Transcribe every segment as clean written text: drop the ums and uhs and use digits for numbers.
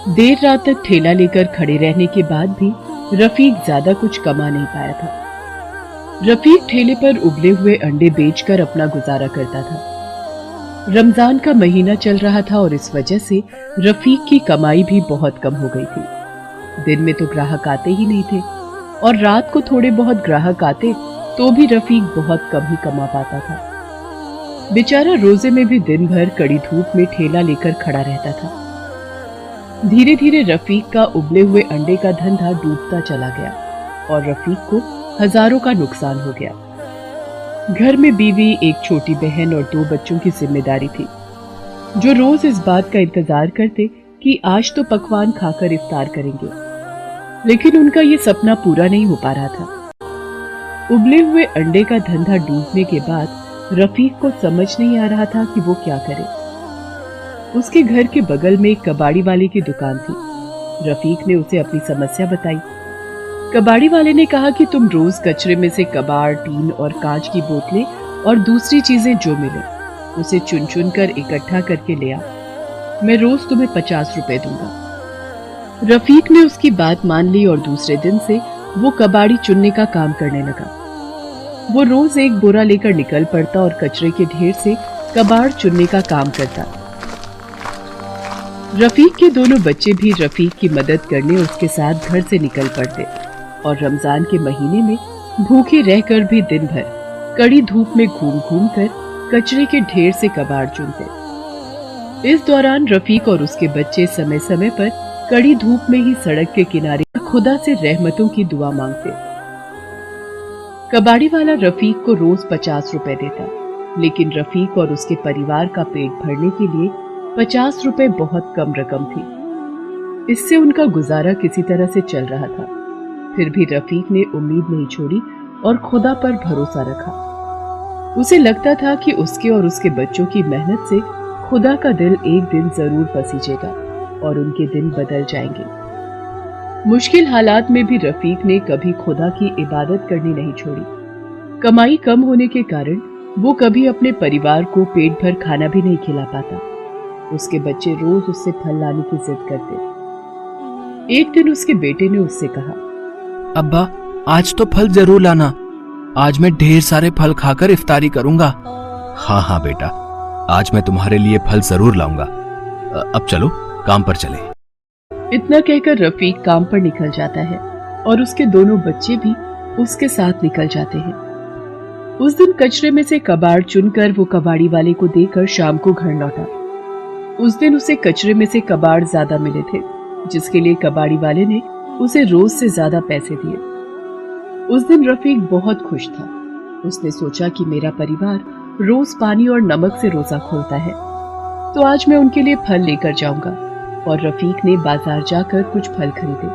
देर रात तक ठेला लेकर खड़े रहने के बाद भी रफीक ज्यादा कुछ कमा नहीं पाया था। रफीक ठेले पर उबले हुए अंडे बेचकर अपना गुजारा करता था। रमजान का महीना चल रहा था और इस वजह से रफीक की कमाई भी बहुत कम हो गई थी। दिन में तो ग्राहक आते ही नहीं थे और रात को थोड़े बहुत ग्राहक आते तो भी रफीक बहुत कम ही कमा पाता था। बेचारा रोजे में भी दिन भर कड़ी धूप में ठेला लेकर खड़ा रहता था। धीरे धीरे रफीक का उबले हुए अंडे का धंधा डूबता चला गया और रफीक को हजारों का नुकसान हो गया। घर में बीवी, एक छोटी बहन और 2 बच्चों की जिम्मेदारी थी, जो रोज इस बात का इंतजार करते कि आज तो पकवान खाकर इफ्तार करेंगे, लेकिन उनका ये सपना पूरा नहीं हो पा रहा था। उबले हुए अंडे का धंधा डूबने के बाद रफीक को समझ नहीं आ रहा था कि वो क्या करे। उसके घर के बगल में एक कबाड़ी वाले की दुकान थी। रफीक ने उसे अपनी समस्या बताई। कबाड़ी वाले ने कहा कि तुम रोज कचरे में से कबाड़, टीन और कांच की बोतलें और दूसरी चीजें जो मिले उसे चुन चुन कर इकट्ठा करके ले आओ, मैं रोज तुम्हें 50 रुपए दूंगा। रफीक ने उसकी बात मान ली और दूसरे दिन से वो कबाड़ी चुनने का काम करने लगा। वो रोज एक बोरा लेकर निकल पड़ता और कचरे के ढेर से कबाड़ चुनने का काम करता। रफीक के दोनों बच्चे भी रफीक की मदद करने उसके साथ घर से निकल पड़ते और रमजान के महीने में भूखे रहकर भी दिन भर कड़ी धूप में घूम घूम कर कचरे के ढेर से कबाड़ चुनते। इस दौरान रफीक और उसके बच्चे समय समय पर कड़ी धूप में ही सड़क के किनारे खुदा से रहमतों की दुआ मांगते। कबाड़ी वाला रफीक को रोज 50 रुपए देता, लेकिन रफीक और उसके परिवार का पेट भरने के लिए 50 रुपए बहुत कम रकम थी। इससे उनका गुजारा किसी तरह से चल रहा था। फिर भी रफीक ने उम्मीद नहीं छोड़ी और खुदा पर भरोसा रखा। उसे लगता था कि उसके और उसके बच्चों की मेहनत से खुदा का दिल एक दिन जरूर पसीजेगा और उनके दिन बदल जाएंगे। मुश्किल हालात में भी रफीक ने कभी खुदा की इबादत करनी नहीं छोड़ी। कमाई कम होने के कारण वो कभी अपने परिवार को पेट भर खाना भी नहीं खिला पाता। उसके बच्चे रोज उससे फल लाने की जिद करते। एक दिन उसके बेटे ने उससे कहा, अब्बा, आज तो फल जरूर लाना, आज मैं ढेर सारे फल खाकर इफ्तारी करूंगा। हाँ हाँ बेटा, आज मैं तुम्हारे लिए फल जरूर लाऊंगा। अब चलो काम पर चले। इतना कहकर रफीक काम पर निकल जाता है और उसके दोनों बच्चे भी उसके साथ निकल जाते हैं। उस दिन कचरे में से कबाड़ चुनकर वो कबाड़ी वाले को देकर शाम को घर लौटा। उस दिन उसे कचरे में से कबाड़ ज्यादा मिले थे, जिसके लिए कबाड़ी वाले ने उसे रोज से ज्यादा पैसे दिए। उस दिन रफीक बहुत खुश था। उसने सोचा कि मेरा परिवार रोज पानी और नमक से रोजा खोलता है, तो आज मैं उनके लिए फल लेकर जाऊंगा। और रफीक ने बाजार जाकर कुछ फल खरीदे।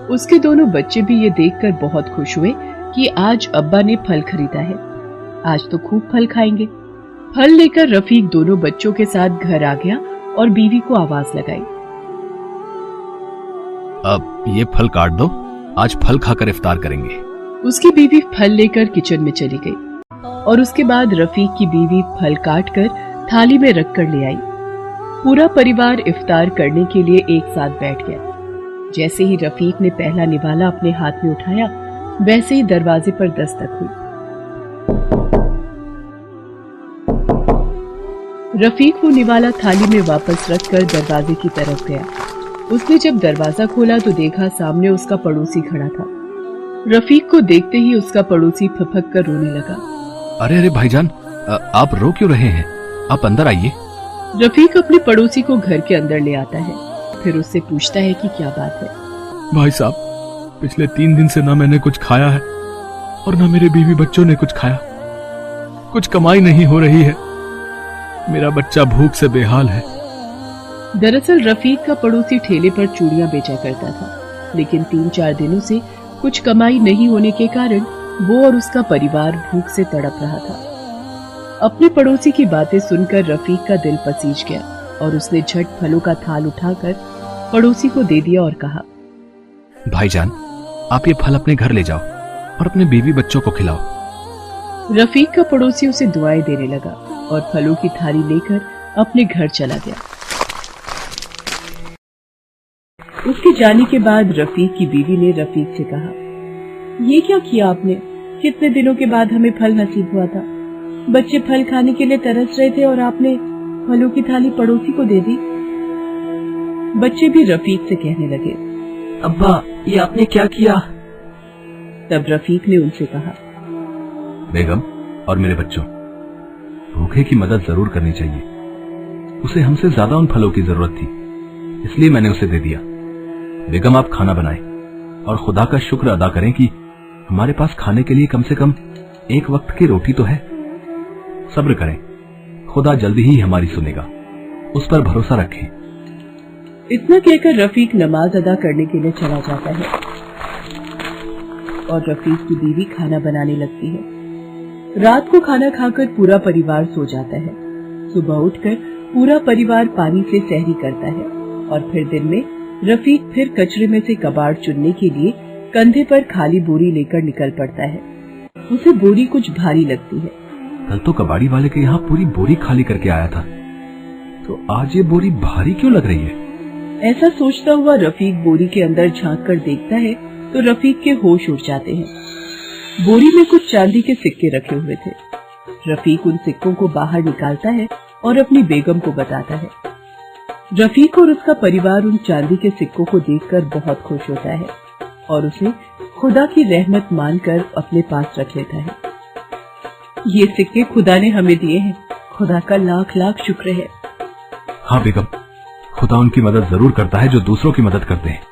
उसके दोनों बच्चे भी ये देखकर बहुत खुश हुए कि आज अब्बा ने फल खरीदा है, आज तो खूब फल खाएंगे। फल लेकर रफीक दोनों बच्चों के साथ घर आ गया और बीवी को आवाज लगाई, अब ये फल काट दो, आज फल खाकर इफ्तार करेंगे। उसकी बीवी फल लेकर किचन में चली गई और उसके बाद रफीक की बीवी फल काट कर थाली में रख कर ले आई। पूरा परिवार इफ्तार करने के लिए एक साथ बैठ गया। जैसे ही रफीक ने पहला निवाला अपने हाथ में उठाया, वैसे ही दरवाजे पर दस्तक हुई। रफीक वो निवाला थाली में वापस रखकर दरवाजे की तरफ गया। उसने जब दरवाजा खोला तो देखा सामने उसका पड़ोसी खड़ा था। रफीक को देखते ही उसका पड़ोसी फपक कर रोने लगा। अरे अरे भाईजान, आप रो क्यों रहे हैं? आप अंदर आइए। रफीक अपने पड़ोसी को घर के अंदर ले आता है, फिर उससे पूछता है कि क्या बात है। भाई साहब, पिछले 3 दिन से ना मैंने कुछ खाया है और ना मेरे बीवी बच्चों ने कुछ खाया। कुछ कमाई नहीं हो रही है, मेरा बच्चा भूख से बेहाल है। दरअसल रफीक का पड़ोसी ठेले पर चूड़ियां बेचा करता था, लेकिन 3-4 दिनों से कुछ कमाई नहीं होने के कारण वो और उसका परिवार भूख से तड़प रहा था। अपने पड़ोसी की बातें सुनकर रफीक का दिल पसीज गया और उसने झट फलों का थाल उठाकर पड़ोसी को दे दिया और कहा, भाईजान, आप ये फल अपने घर ले जाओ और अपने बीवी बच्चों को खिलाओ। रफीक का पड़ोसी उसे दुआएं देने लगा और फलों की थाली लेकर अपने घर चला गया। उसके जाने के बाद रफीक की बीवी ने रफीक से कहा, ये क्या किया आपने? कितने दिनों के बाद हमें फल नसीब हुआ था। बच्चे फल खाने के लिए तरस रहे थे और आपने फलों की थाली पड़ोसी को दे दी। बच्चे भी रफीक से कहने लगे, अब्बा ये आपने क्या किया? तब रफीक ने उनसे कहा, बेगम और मेरे बच्चों, भूखे की मदद जरूर करनी चाहिए। उसे हमसे ज्यादा उन फलों की जरूरत थी, इसलिए मैंने उसे दे दिया। बेगम आप खाना बनाएं और खुदा का शुक्र अदा करें कि हमारे पास खाने के लिए कम से कम एक वक्त की रोटी तो है। सब्र करें, खुदा जल्दी ही हमारी सुनेगा, उस पर भरोसा रखें। इतना कहकर रफीक नमाज अदा करने के लिए चला जाता है और रफीक की बीवी खाना बनाने लगती है। रात को खाना खाकर पूरा परिवार सो जाता है। सुबह उठकर पूरा परिवार पानी से सहरी करता है और फिर दिन में रफीक फिर कचरे में से कबाड़ चुनने के लिए कंधे पर खाली बोरी लेकर निकल पड़ता है। उसे बोरी कुछ भारी लगती है। कल तो कबाड़ी वाले के यहाँ पूरी बोरी खाली करके आया था, तो आज ये बोरी भारी क्यों लग रही है? ऐसा सोचता हुआ रफीक बोरी के अंदर झांक कर देखता है तो रफीक के होश उड़ जाते हैं। बोरी में कुछ चांदी के सिक्के रखे हुए थे। रफीक उन सिक्कों को बाहर निकालता है और अपनी बेगम को बताता है। रफीक और उसका परिवार उन चांदी के सिक्कों को देखकर बहुत खुश होता है और उसे खुदा की रहमत मानकर अपने पास रख लेता है। ये सिक्के खुदा ने हमें दिए हैं, खुदा का लाख लाख शुक्र है। हाँ बेगम, खुदा उनकी मदद जरूर करता है जो दूसरों की मदद करते हैं।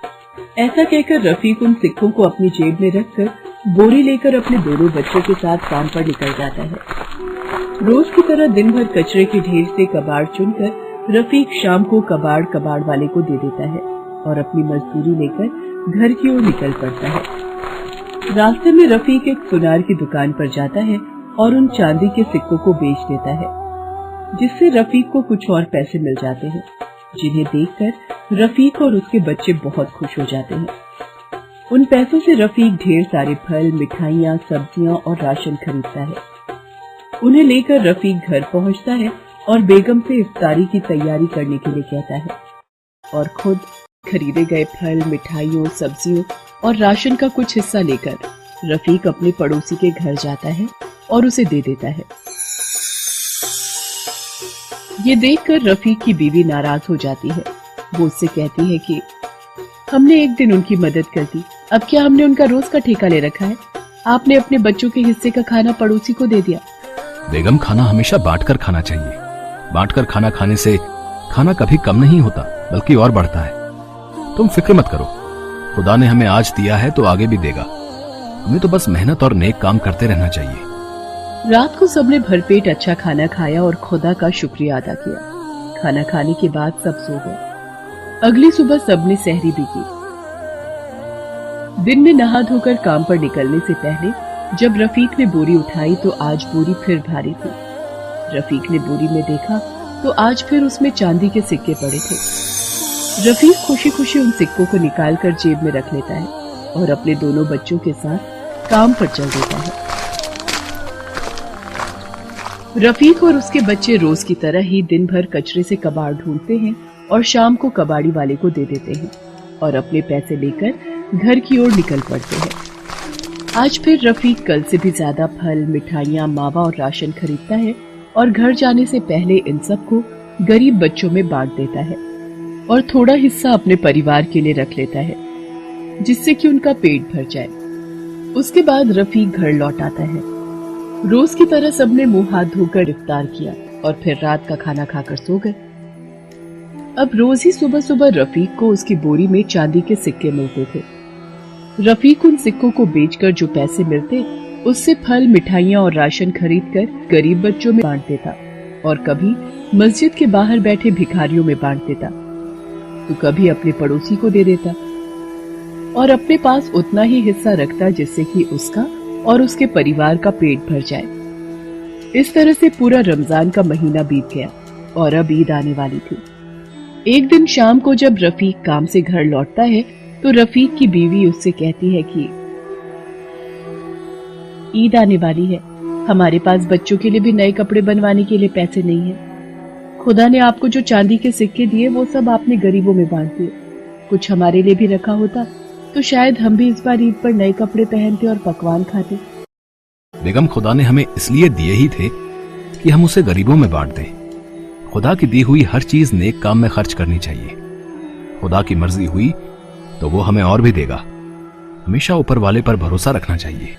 ऐसा कहकर रफीक उन सिक्कों को अपनी जेब में रखकर बोरी लेकर अपने दोनों बच्चों के साथ काम पर निकल जाता है। रोज की तरह दिन भर कचरे के ढेर से कबाड़ चुनकर रफीक शाम को कबाड़ वाले को दे देता है और अपनी मजदूरी लेकर घर की ओर निकल पड़ता है। रास्ते में रफीक एक सुनार की दुकान पर जाता है और उन चांदी के सिक्कों को बेच देता है, जिससे रफीक को कुछ और पैसे मिल जाते हैं, जिन्हें देखकर रफीक और उसके बच्चे बहुत खुश हो जाते हैं। उन पैसों से रफीक ढेर सारे फल, मिठाइयाँ, सब्जियाँ और राशन खरीदता है। उन्हें लेकर रफीक घर पहुँचता है और बेगम से इफ्तारी की तैयारी करने के लिए कहता है और खुद खरीदे गए फल, मिठाइयों, सब्जियों और राशन का कुछ हिस्सा लेकर रफीक अपने पड़ोसी के घर जाता है और उसे दे देता है। ये देखकर रफीक की बीवी नाराज हो जाती है। वो उससे कहती है कि हमने एक दिन उनकी मदद कर दी, अब क्या हमने उनका रोज का ठेका ले रखा है? आपने अपने बच्चों के हिस्से का खाना पड़ोसी को दे दिया। बेगम खाना हमेशा बांटकर खाना चाहिए। बांटकर खाना खाने से खाना कभी कम नहीं होता बल्कि और बढ़ता है। तुम फिक्र मत करो, खुदा ने हमें आज दिया है तो आगे भी देगा। हमें तो बस मेहनत और नेक काम करते रहना चाहिए। रात को सबने भरपेट अच्छा खाना खाया और खुदा का शुक्रिया अदा किया। खाना खाने के बाद सब सो गए। अगली सुबह सबने सहरी भी की। दिन में नहा धोकर काम पर निकलने से पहले जब रफीक ने बोरी उठाई तो आज बोरी फिर भारी थी। रफीक ने बोरी में देखा तो आज फिर उसमें चांदी के सिक्के पड़े थे। रफीक खुशी खुशी उन सिक्कों को निकालकर जेब में रख लेता है और अपने दोनों बच्चों के साथ काम पर चल देता है। रफीक और उसके बच्चे रोज की तरह ही दिन भर कचरे से कबाड़ ढूंढते हैं और शाम को कबाड़ी वाले को दे देते हैं और अपने पैसे लेकर घर की ओर निकल पड़ते हैं। आज फिर रफीक कल से भी ज्यादा फल, मिठाइयाँ, मावा और राशन खरीदता है और घर जाने से पहले इन सबको गरीब बच्चों में बांट देता है और थोड़ा हिस्सा अपने परिवार के लिए रख लेता है, जिससे कि उनका पेट भर जाए। उसके बाद रफीक घर लौट आता है। रोज की तरह सबने मुंह हाथ धोकर इफ्तार किया और फिर रात का खाना खाकर सो गए। अब रोज ही सुबह सुबह रफीक को उसकी बोरी में चांदी के सिक्के मिलते थे। रफीक उन सिक्कों को बेचकर जो पैसे मिलते उससे फल, मिठाइयाँ और राशन खरीदकर गरीब बच्चों में बांट देता और कभी मस्जिद के बाहर बैठे भिखारियों में बांट देता, तो कभी अपने पड़ोसी को दे देता और अपने पास उतना ही हिस्सा रखता जिससे कि उसका और उसके परिवार का पेट भर जाए। इस तरह से पूरा रमजान का महीना बीत गया और अब ईद आने वाली थी। एक दिन शाम को जब रफीक काम से घर लौटता है तो रफीक की बीवी उससे कहती है कि ईद आने वाली है, हमारे पास बच्चों के लिए भी नए कपड़े बनवाने के लिए पैसे नहीं है। खुदा ने आपको जो चांदी के सिक्के दिए वो सब आपने गरीबों में बांट दिए। कुछ हमारे लिए भी रखा होता तो शायद हम भी इस बार ईद पर नए कपड़े पहनते और पकवान खाते। बेगम, खुदा ने हमें इसलिए दिए ही थे कि हम उसे गरीबों में बांट दें। खुदा की दी हुई हर चीज नेक काम में खर्च करनी चाहिए। खुदा की मर्जी हुई तो वो हमें और भी देगा। हमेशा ऊपर वाले पर भरोसा रखना चाहिए।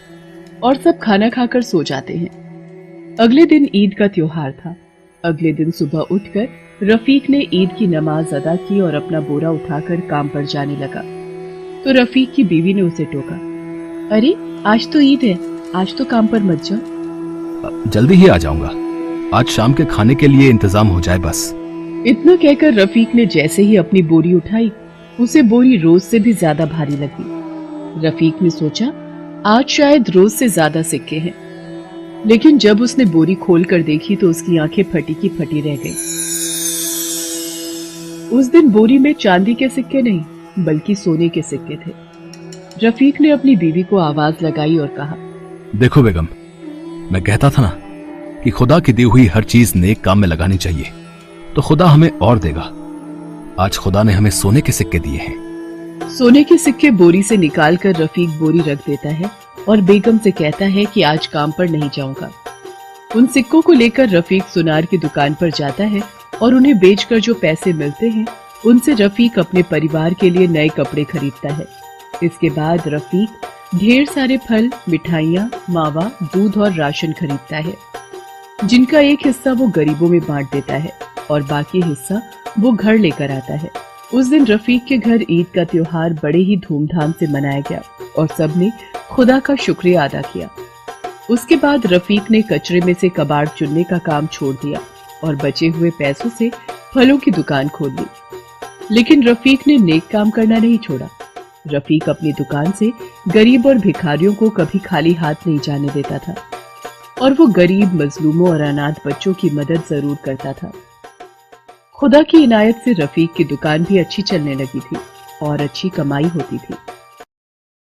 और सब खाना खाकर सो जाते हैं। अगले दिन ईद का त्योहार था। अगले दिन सुबह उठकर रफीक ने ईद की नमाज अदा की और अपना बोरा उठाकर काम पर जाने लगा तो रफीक की बीवी ने उसे टोका, अरे आज तो ईद है, आज तो काम पर मत जाओ। जल्दी ही आ जाऊंगा, आज शाम के खाने के लिए इंतजाम हो जाए बस। इतना कहकर रफीक ने जैसे ही अपनी बोरी उठाई उसे बोरी रोज से भी ज्यादा भारी लगी। रफीक ने सोचा आज शायद रोज से ज्यादा सिक्के हैं, लेकिन जब उसने बोरी खोल कर देखी तो उसकी आंखें फटी की फटी रह गई। उस दिन बोरी में चांदी के सिक्के नहीं बल्कि सोने के सिक्के थे। रफीक ने अपनी बीवी को आवाज लगाई और कहा, देखो बेगम, मैं कहता था ना कि खुदा की दी हुई हर चीज नेक काम में लगानी चाहिए तो खुदा हमें और देगा। आज खुदा ने हमें सोने के सिक्के दिए हैं। सोने के सिक्के बोरी से निकालकर रफीक बोरी रख देता है और बेगम से कहता है कि आज काम पर नहीं जाऊंगा। उन सिक्कों को लेकर रफीक सुनार की दुकान पर जाता है और उन्हें बेचकर जो पैसे मिलते हैं उनसे रफीक अपने परिवार के लिए नए कपड़े खरीदता है। इसके बाद रफीक ढेर सारे फल, मिठाइयाँ, मावा, दूध और राशन खरीदता है, जिनका एक हिस्सा वो गरीबों में बांट देता है और बाकी हिस्सा वो घर लेकर आता है। उस दिन रफीक के घर ईद का त्योहार बड़े ही धूमधाम से मनाया गया और सबने खुदा का शुक्रिया अदा किया। उसके बाद रफीक ने कचरे में से कबाड़ चुनने का काम छोड़ दिया और बचे हुए पैसों से फलों की दुकान खोल ली। लेकिन रफीक ने नेक काम करना नहीं छोड़ा। रफीक अपनी दुकान से गरीब और भिखारियों को कभी खाली हाथ नहीं जाने देता था और वो गरीब, मजलूमों और अनाथ बच्चों की मदद जरूर करता था। खुदा की इनायत से रफीक की दुकान भी अच्छी चलने लगी थी और अच्छी कमाई होती थी।